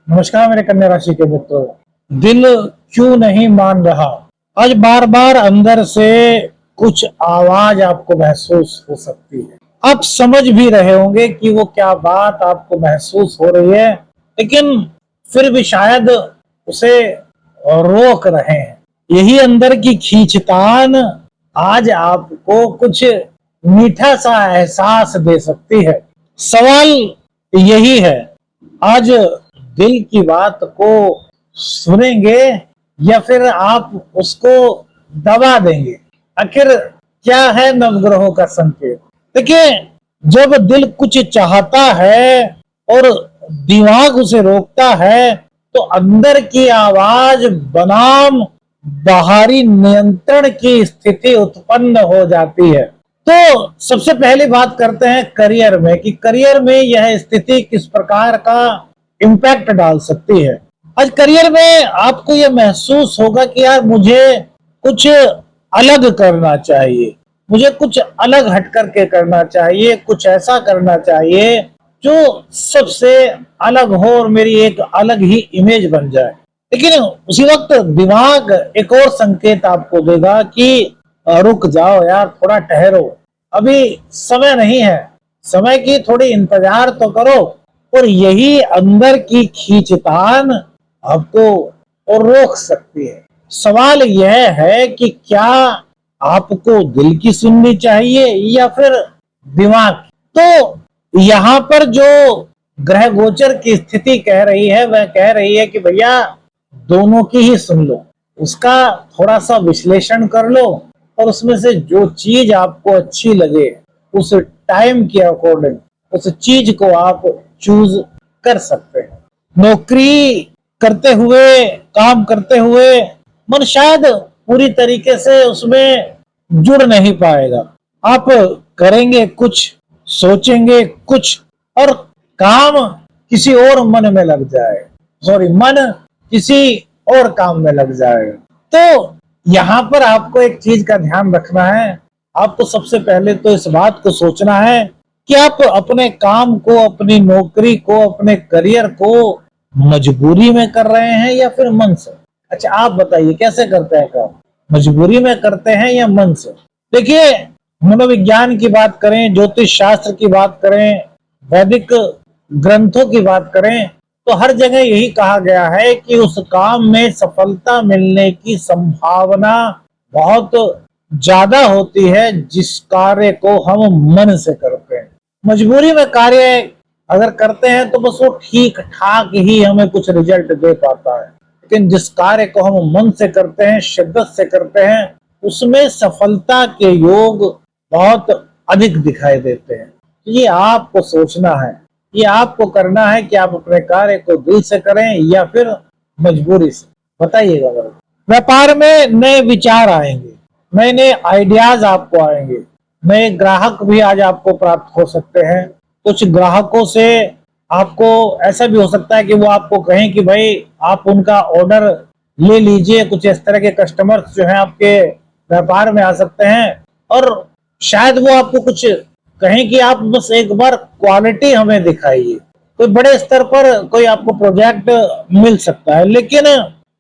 नमस्कार मेरे कन्या राशि के मित्रों। दिल क्यों नहीं मान रहा? आज बार बार अंदर से कुछ आवाज आपको महसूस हो सकती है। आप समझ भी रहे होंगे कि वो क्या बात आपको महसूस हो रही है, लेकिन फिर भी शायद उसे रोक रहे हैं। यही अंदर की खींचतान आज आपको कुछ मीठा सा एहसास दे सकती है। सवाल यही है, आज दिल की बात को सुनेंगे या फिर आप उसको दबा देंगे? आखिर क्या है नवग्रहों का संकेत? देखिए, जब दिल कुछ चाहता है और दिमाग उसे रोकता है, तो अंदर की आवाज बनाम बाहरी नियंत्रण की स्थिति उत्पन्न हो जाती है। तो सबसे पहली बात करते हैं करियर में, कि करियर में यह स्थिति किस प्रकार का इम्पैक्ट डाल सकती है। आज करियर में आपको यह महसूस होगा कि यार मुझे कुछ अलग करना चाहिए, मुझे कुछ अलग हट करके करना चाहिए, कुछ ऐसा करना चाहिए जो सबसे अलग हो और मेरी एक अलग ही इमेज बन जाए। लेकिन उसी वक्त दिमाग एक और संकेत आपको देगा कि रुक जाओ यार, थोड़ा ठहरो, अभी समय नहीं है, समय की थोड़ी इंतजार तो करो। और यही अंदर की खींचतान आपको और रोक सकती है। सवाल यह है कि क्या आपको दिल की सुननी चाहिए या फिर दिमाग की? तो यहाँ पर जो ग्रह गोचर की स्थिति कह रही है, वह कह रही है कि भैया दोनों की ही सुन लो, उसका थोड़ा सा विश्लेषण कर लो और उसमें से जो चीज आपको अच्छी लगे उस टाइम के अकॉर्डिंग उस चीज को आप चूज कर सकते हैं। नौकरी करते हुए, काम करते हुए मन शायद पूरी तरीके से उसमें जुड़ नहीं पाएगा। आप करेंगे कुछ, सोचेंगे कुछ और काम किसी और मन में लग जाए, मन किसी और काम में लग जाएगा। तो यहाँ पर आपको एक चीज का ध्यान रखना है। आपको सबसे पहले तो इस बात को सोचना है कि आप अपने काम को, अपनी नौकरी को, अपने करियर को मजबूरी में कर रहे हैं या फिर मन से। अच्छा, आप बताइए कैसे करते हैं काम? मजबूरी में करते हैं या मन से? देखिए, मनोविज्ञान की बात करें, ज्योतिष शास्त्र की बात करें, वैदिक ग्रंथों की बात करें, तो हर जगह यही कहा गया है कि उस काम में सफलता मिलने की संभावना बहुत ज्यादा होती है जिस कार्य को हम मन से करते हैं। मजबूरी में कार्य अगर करते हैं तो बस वो ठीक ठाक ही हमें कुछ रिजल्ट दे पाता है, लेकिन जिस कार्य को हम मन से करते हैं, शिद्दत से करते हैं, उसमें सफलता के योग बहुत अधिक दिखाई देते हैं। ये आपको सोचना है, ये आपको करना है कि आप अपने कार्य को दिल से करें या फिर मजबूरी से। बताइएगा मेरे। व्यापार में नए विचार आएंगे, नए नए आइडियाज आपको आएंगे, नए ग्राहक भी आज आपको प्राप्त हो सकते हैं। कुछ ग्राहकों से आपको ऐसा भी हो सकता है कि वो आपको कहें कि भाई आप उनका ऑर्डर ले लीजिए। कुछ इस तरह के कस्टमर्स जो हैं आपके व्यापार में आ सकते हैं और शायद वो आपको कुछ कहें कि आप बस एक बार क्वालिटी हमें दिखाइए। कोई बड़े स्तर पर कोई आपको प्रोजेक्ट मिल सकता है, लेकिन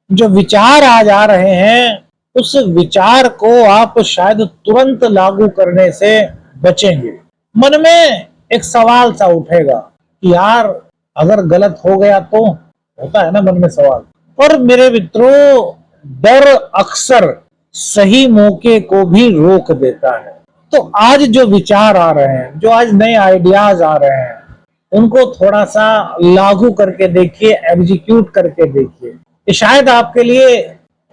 जो विचार आज आ रहे हैं उस विचार को आप शायद तुरंत लागू करने से बचेंगे। मन में एक सवाल सा उठेगा कि यार अगर गलत हो गया तो, होता है ना मन में सवाल। और मेरे मित्रों, डर अक्सर सही मौके को भी रोक देता है। तो आज जो विचार आ रहे हैं, जो आज नए आइडियाज आ रहे हैं, उनको थोड़ा सा लागू करके देखिए, एग्जीक्यूट करके देखिए। शायद आपके लिए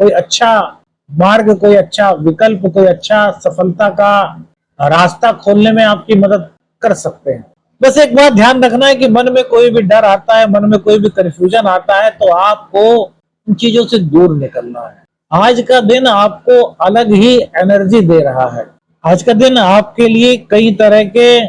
कोई अच्छा मार्ग, कोई अच्छा विकल्प, कोई अच्छा सफलता का रास्ता खोलने में आपकी मदद कर सकते हैं। बस एक बात ध्यान रखना है कि मन में कोई भी डर आता है, मन में कोई भी कंफ्यूजन आता है, तो आपको इन चीजों से दूर निकलना है। आज का दिन आपको अलग ही एनर्जी दे रहा है। आज का दिन आपके लिए कई तरह के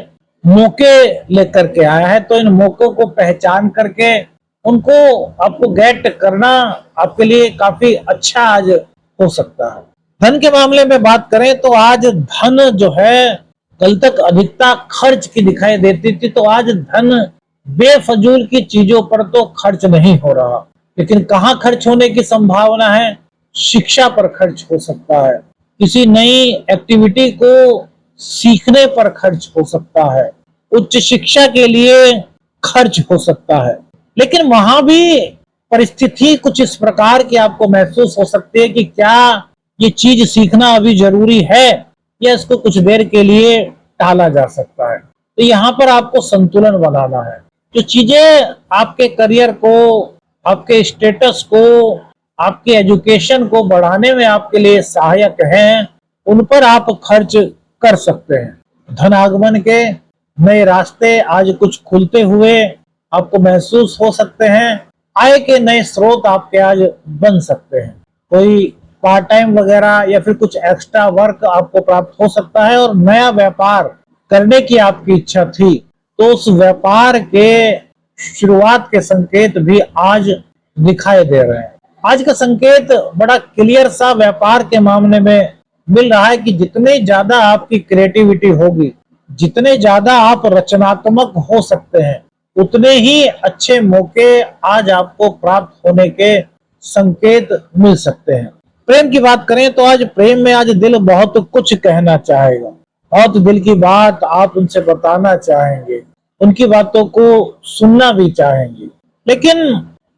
मौके लेकर के आया है, तो इन मौकों को पहचान करके उनको आपको गेट करना आपके लिए काफी अच्छा आज हो सकता है। धन के मामले में बात करें तो आज धन जो है, कल तक अधिकता खर्च की दिखाई देती थी, तो आज धन बेफजूल की चीजों पर तो खर्च नहीं हो रहा, लेकिन कहाँ खर्च होने की संभावना है? शिक्षा पर खर्च हो सकता है, किसी नई एक्टिविटी को सीखने पर खर्च हो सकता है, उच्च शिक्षा के लिए खर्च हो सकता है। लेकिन वहां भी परिस्थिति कुछ इस प्रकार की आपको महसूस हो सकती है कि क्या ये चीज सीखना अभी जरूरी है या इसको कुछ देर के लिए टाला जा सकता है। तो यहाँ पर आपको संतुलन बनाना है। जो चीजें आपके करियर को, आपके स्टेटस को, आपके एजुकेशन को बढ़ाने में आपके लिए सहायक हैं, उन पर आप खर्च कर सकते हैं। धन आगमन के नए रास्ते आज कुछ खुलते हुए आपको महसूस हो सकते हैं। आय के नए स्रोत आपके आज बन सकते हैं। कोई पार्ट टाइम वगैरह या फिर कुछ एक्स्ट्रा वर्क आपको प्राप्त हो सकता है और नया व्यापार करने की आपकी इच्छा थी तो उस व्यापार के शुरुआत के संकेत भी आज दिखाई दे रहे हैं। आज का संकेत बड़ा क्लियर सा व्यापार के मामले में मिल रहा है कि जितने ज्यादा आपकी क्रिएटिविटी होगी, जितने ज्यादा आप रचनात्मक हो सकते हैं, उतने ही अच्छे मौके आज आपको प्राप्त होने के संकेत मिल सकते हैं। प्रेम की बात करें तो आज प्रेम में आज दिल बहुत कुछ कहना चाहेगा, बहुत दिल की बात आप उनसे बताना चाहेंगे, उनकी बातों को सुनना भी चाहेंगे। लेकिन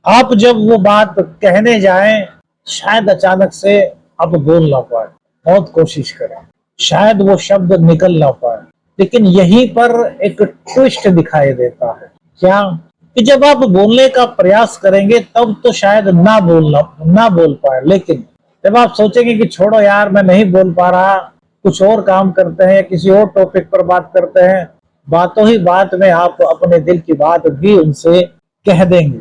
आप जब वो बात कहने जाएं, शायद अचानक से आप बोल ना पाए, बहुत कोशिश करें, शायद वो शब्द निकल ना पाए। लेकिन यहीं पर एक ट्विस्ट दिखाई देता है, क्या कि जब आप बोलने का प्रयास करेंगे तब तो शायद ना बोल पाए, लेकिन जब आप सोचेंगे कि छोड़ो यार मैं नहीं बोल पा रहा, कुछ और काम करते हैं, किसी और टॉपिक पर बात करते हैं, बातों ही बात में आप अपने दिल की बात भी उनसे कह देंगे।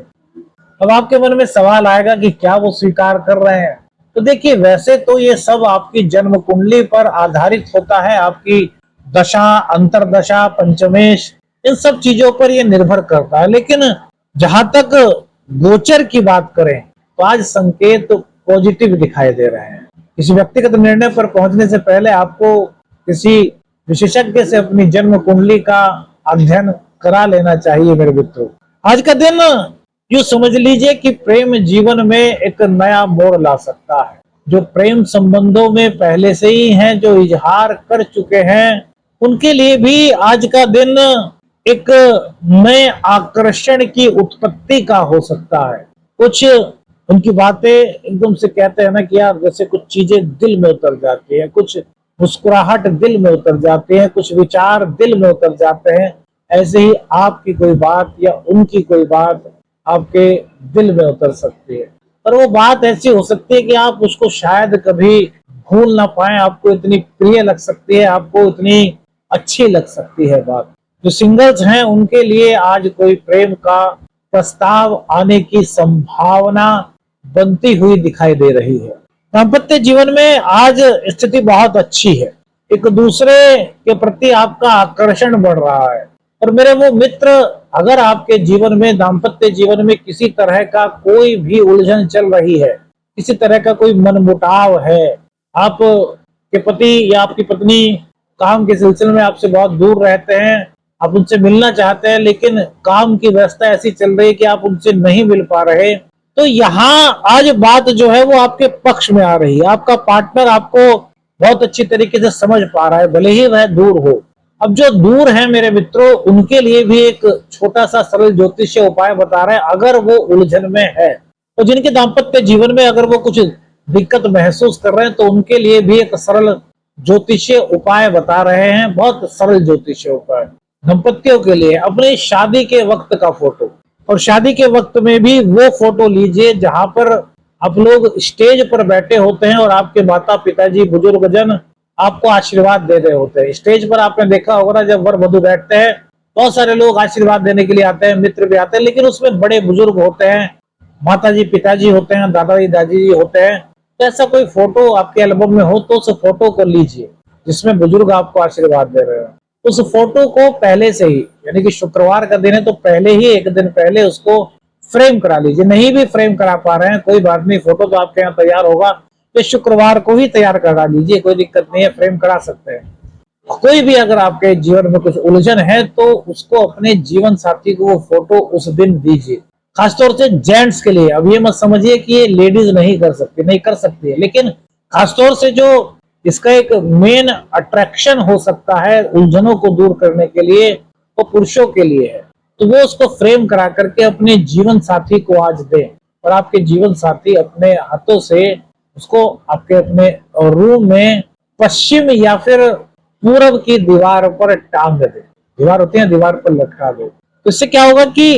अब आपके मन में सवाल आएगा कि क्या वो स्वीकार कर रहे हैं? तो देखिए, वैसे तो ये सब आपकी जन्म कुंडली पर आधारित होता है, आपकी दशा, अंतरदशा, पंचमेश, इन सब चीजों पर ये निर्भर करता है। लेकिन जहां तक गोचर की बात करें तो आज संकेत पॉजिटिव दिखाई दे रहे हैं। किसी व्यक्तिगत निर्णय पर पहुंचने से पहले आपको किसी विशेषज्ञ से अपनी जन्म कुंडली का अध्ययन करा लेना चाहिए मेरे मित्रों। आज का दिन यूं समझ लीजिए कि प्रेम जीवन में एक नया मोड़ ला सकता है। जो प्रेम संबंधों में पहले से ही हैं, जो इजहार कर चुके हैं, उनके लिए भी आज का दिन एक नए आकर्षण की उत्पत्ति का हो सकता है। कुछ उनकी बातें एकदम से कहते हैं ना कि यार जैसे कुछ चीजें दिल में उतर जाती है, कुछ मुस्कुराहट दिल में उतर जाती है, कुछ विचार दिल में उतर जाते हैं। ऐसे ही आपकी कोई बात या उनकी कोई बात आपके दिल में उतर सकती है, और वो बात ऐसी हो सकती है कि आप उसको शायद कभी भूल ना पाए। आपको इतनी प्रिय लग सकती है, आपको इतनी अच्छी लग सकती है बात। जो सिंगल्स हैं उनके लिए आज कोई प्रेम का प्रस्ताव आने की संभावना बनती हुई दिखाई दे रही है। दाम्पत्य जीवन में आज स्थिति बहुत अच्छी है, एक दूसरे के प्रति आपका आकर्षण बढ़ रहा है। और मेरे वो मित्र, अगर आपके जीवन में, दाम्पत्य जीवन में किसी तरह का कोई भी उलझन चल रही है, किसी तरह का कोई मनमुटाव है, आप के पति या आपकी पत्नी काम के सिलसिले में आपसे बहुत दूर रहते हैं, आप उनसे मिलना चाहते हैं लेकिन काम की व्यवस्था ऐसी चल रही है कि आप उनसे नहीं मिल पा रहे, तो यहाँ आज बात जो है वो आपके पक्ष में आ रही है। आपका पार्टनर आपको बहुत अच्छी तरीके से समझ पा रहा है, भले ही वह दूर हो। अब जो दूर है मेरे मित्रों, उनके लिए भी एक छोटा सा सरल ज्योतिषीय उपाय बता रहे हैं, अगर वो उलझन में है। तो जिनके दाम्पत्य जीवन में अगर वो कुछ दिक्कत महसूस कर रहे हैं तो उनके लिए भी एक सरल ज्योतिषीय उपाय बता रहे हैं, बहुत सरल ज्योतिषीय उपाय। दंपतियों के लिए अपनी शादी के वक्त का फोटो, और शादी के वक्त में भी वो फोटो लीजिए जहां पर आप लोग स्टेज पर बैठे होते हैं और आपके माता पिताजी, बुजुर्गजन आपको आशीर्वाद दे रहे होते हैं। स्टेज पर आपने देखा होगा ना, जब वर वधु बैठते हैं बहुत सारे लोग आशीर्वाद देने के लिए आते हैं, मित्र भी आते हैं, लेकिन उसमें बड़े बुजुर्ग होते हैं, माताजी पिताजी होते हैं, दादाजी दादी जी होते हैं। तो ऐसा कोई फोटो आपके एल्बम में हो तो उस फोटो को लीजिए जिसमें बुजुर्ग आपको आशीर्वाद दे रहे हो। उस फोटो को पहले से ही, यानी कि शुक्रवार का दिन है तो पहले ही एक दिन पहले उसको फ्रेम करा लीजिए। नहीं भी फ्रेम करा पा रहे हैं कोई बात नहीं, फोटो तो आपके यहाँ तैयार होगा, तो शुक्रवार को ही तैयार करा लीजिए, कोई दिक्कत नहीं है, फ्रेम करा सकते हैं। कोई भी अगर आपके जीवन में कुछ उलझन है तो उसको अपने जीवन साथी को वो फोटो उस दिन दीजिए। खासतौर से जेंट्स के लिए, अब ये मत समझिए कि ये लेडीज नहीं कर सकती, नहीं कर सकती है, लेकिन खासतौर से जो इसका एक मेन अट्रैक्शन हो सकता है उलझनों को दूर करने के लिए, वो पुरुषों के लिए है। तो वो उसको फ्रेम करा करके अपने जीवन साथी को आज दें और आपके जीवन साथी अपने हाथों से उसको आपके अपने रूम में पश्चिम या फिर पूरब की दीवार पर टांग दे। दीवार होती है, दीवार पर लटका दे। तो इससे क्या होगा कि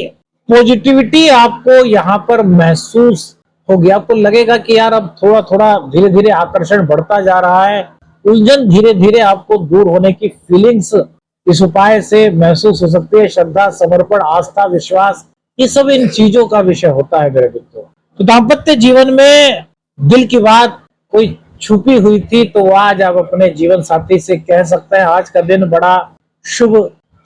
पॉजिटिविटी आपको यहाँ पर महसूस होगी। आपको लगेगा कि यार अब थोड़ा थोड़ा धीरे धीरे आकर्षण बढ़ता जा रहा है, उलझन धीरे धीरे आपको दूर होने की फीलिंग्स इस उपाय से महसूस हो सकती है। श्रद्धा, समर्पण, आस्था, विश्वास, ये सब इन चीजों का विषय होता है मेरे मित्रों। तो दाम्पत्य जीवन में दिल की बात कोई छुपी हुई थी तो आज आप अपने जीवन साथी से कह सकते हैं। आज का दिन बड़ा शुभ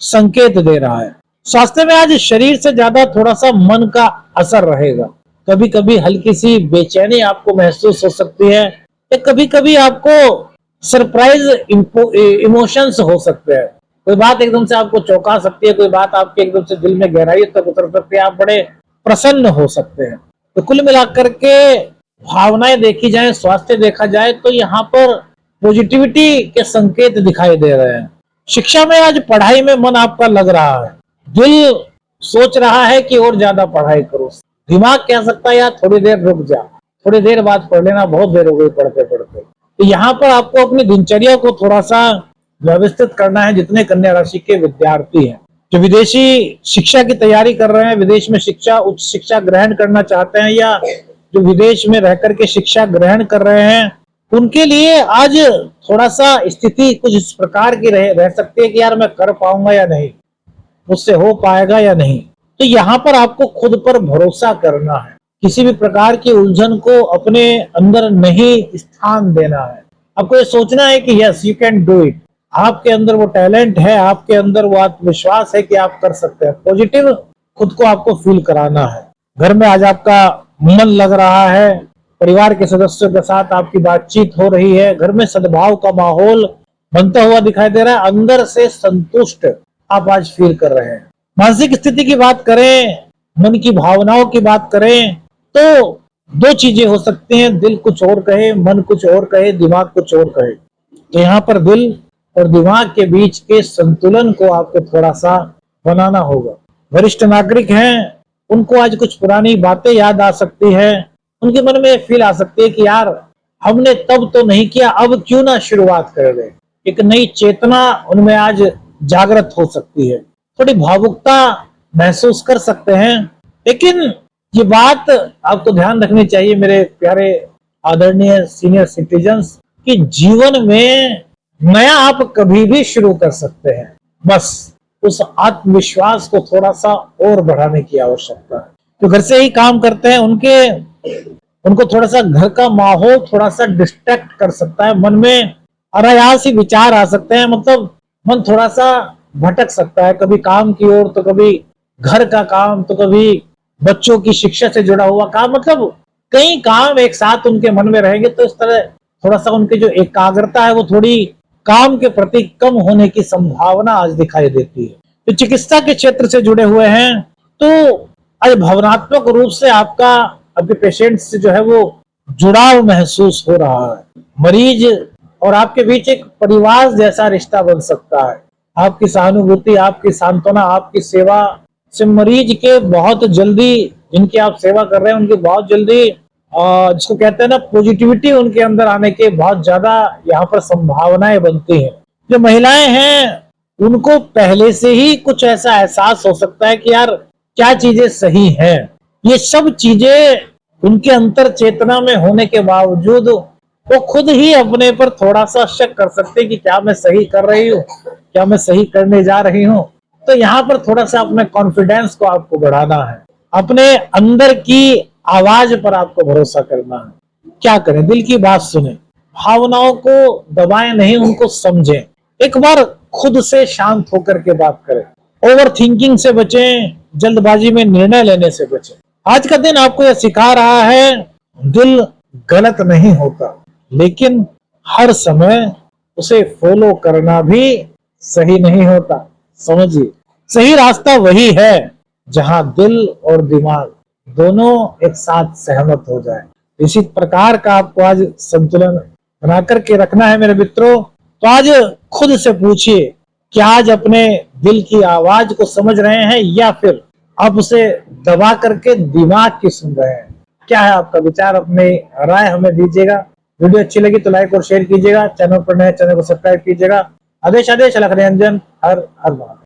संकेत दे रहा है। स्वास्थ्य में आज शरीर से ज्यादा थोड़ा सा मन का असर रहेगा। कभी कभी हल्की सी बेचैनी आपको महसूस हो सकती है, या कभी कभी आपको सरप्राइज इमोशंस हो सकते हैं। कोई बात एकदम से आपको चौंका सकती है, कोई बात आपके एकदम से दिल में गहराई तक उतर सकती है, आप बड़े प्रसन्न हो सकते हैं। तो कुल मिलाकर के भावनाएं देखी जाए, स्वास्थ्य देखा जाए तो यहाँ पर पॉजिटिविटी के संकेत दिखाई दे रहे हैं। शिक्षा में आज पढ़ाई में मन आपका लग रहा है, दिल सोच रहा है कि और ज्यादा पढ़ाई करो। दिमाग कह सकता है यार थोड़ी देर रुक जा, थोड़ी देर बाद पढ़ लेना, बहुत देर हो गई पढ़ते पढ़ते। तो यहाँ पर आपको अपनी दिनचर्या को थोड़ा सा व्यवस्थित करना है। जितने कन्या राशि के विद्यार्थी हैं जो विदेशी शिक्षा की तैयारी कर रहे हैं, विदेश में शिक्षा, उच्च शिक्षा ग्रहण करना चाहते हैं, या जो विदेश में रह करके शिक्षा ग्रहण कर रहे हैं, उनके लिए आज थोड़ा सा स्थिति कुछ इस प्रकार की रह सकती है कि यार मैं कर पाऊंगा या नहीं, मुझसे हो पाएगा या नहीं। तो यहाँ पर आपको खुद पर भरोसा करना है। किसी भी प्रकार की उलझन को अपने अंदर नहीं स्थान देना है। आपको ये सोचना है कि yes you can do it. आपके अंदर वो टैलेंट है, आपके अंदर वो आत्मविश्वास है कि आप कर सकते हैं। पॉजिटिव खुद को आपको फील कराना है। घर में आज आपका मन लग रहा है, परिवार के सदस्यों के साथ आपकी बातचीत हो रही है, घर में सद्भाव का माहौल बनता हुआ दिखाई दे रहा है, अंदर से संतुष्ट आप आज फील कर रहे हैं। मानसिक स्थिति की बात करें, मन की भावनाओं की बात करें तो दो चीजें हो सकती हैं, दिल कुछ और कहे, मन कुछ और कहे, दिमाग कुछ और कहे। तो यहाँ पर दिल और दिमाग के बीच के संतुलन को आपको थोड़ा सा बनाना होगा। वरिष्ठ नागरिक हैं, उनको आज कुछ पुरानी बातें याद आ सकती है। उनके मन में फील आ सकती है कि यार हमने तब तो नहीं किया, अब क्यों ना शुरुआत कर दे। एक नई चेतना उनमें आज जागृत हो सकती है। थोड़ी भावुकता महसूस कर सकते हैं, लेकिन ये बात आपको ध्यान रखनी चाहिए मेरे प्यारे आदरणीय सीनियर सिटीजन्स, कि जीवन में नया आप कभी भी शुरू कर सकते हैं। बस उस आत्मविश्वास को थोड़ा सा और बढ़ाने की आवश्यकता है। तो घर से ही काम करते हैं, उनको थोड़ा सा घर का माहौल थोड़ा सा डिस्ट्रैक्ट कर सकता है। मन में अनायास ही विचार आ सकते हैं, मतलब मन थोड़ा सा भटक सकता है, कभी काम की ओर तो कभी घर का काम, तो कभी बच्चों की शिक्षा से जुड़ा हुआ काम, मतलब कई काम एक साथ उनके मन में रहेंगे। तो इस तरह थोड़ा सा उनकी जो एकाग्रता है वो थोड़ी काम के प्रति कम होने की संभावना आज दिखाई देती है। तो चिकित्सा के क्षेत्र से जुड़े हुए हैं तो आज भावनात्मक रूप से आपके पेशेंट से जो है वो जुड़ाव महसूस हो रहा है। मरीज और आपके बीच एक परिवार जैसा रिश्ता बन सकता है। आपकी सहानुभूति, आपकी सांत्वना, आपकी सेवा से मरीज के बहुत जल्दी, जिनकी आप सेवा कर रहे हैं उनकी बहुत जल्दी जिसको कहते हैं ना पॉजिटिविटी, उनके अंदर आने के बहुत ज्यादा यहाँ पर संभावनाएं बनती हैं। जो महिलाएं हैं उनको पहले से ही कुछ ऐसा एहसास हो सकता है कि यार क्या चीजें सही हैं। ये सब चीजें उनके अंतर चेतना में होने के बावजूद वो खुद ही अपने पर थोड़ा सा शक कर सकते हैं कि क्या मैं सही कर रही हूँ, क्या मैं सही करने जा रही हूँ। तो यहाँ पर थोड़ा सा अपने कॉन्फिडेंस को आपको बढ़ाना है, अपने अंदर की आवाज पर आपको भरोसा करना है। क्या करें, दिल की बात सुने, भावनाओं को दबाएं नहीं, उनको समझें। एक बार खुद से शांत होकर के बात करें। ओवर थिंकिंग से बचें, जल्दबाजी में निर्णय लेने से बचें। आज का दिन आपको यह सिखा रहा है दिल गलत नहीं होता, लेकिन हर समय उसे फॉलो करना भी सही नहीं होता। समझिए, सही रास्ता वही है जहां दिल और दिमाग दोनों एक साथ सहमत हो जाए। इसी प्रकार का आपको आज संतुलन बना करके रखना है मेरे मित्रों। तो आज खुद से पूछिए कि आज अपने दिल की आवाज को समझ रहे हैं या फिर आप उसे दबा करके दिमाग की सुन रहे हैं। क्या है आपका विचार, अपनी राय हमें दीजिएगा। वीडियो अच्छी लगी तो लाइक और शेयर कीजिएगा। चैनल पर नए, चैनल को सब्सक्राइब कीजिएगा। आदेश आदेश अलख निरंजन, हर हर महादेव।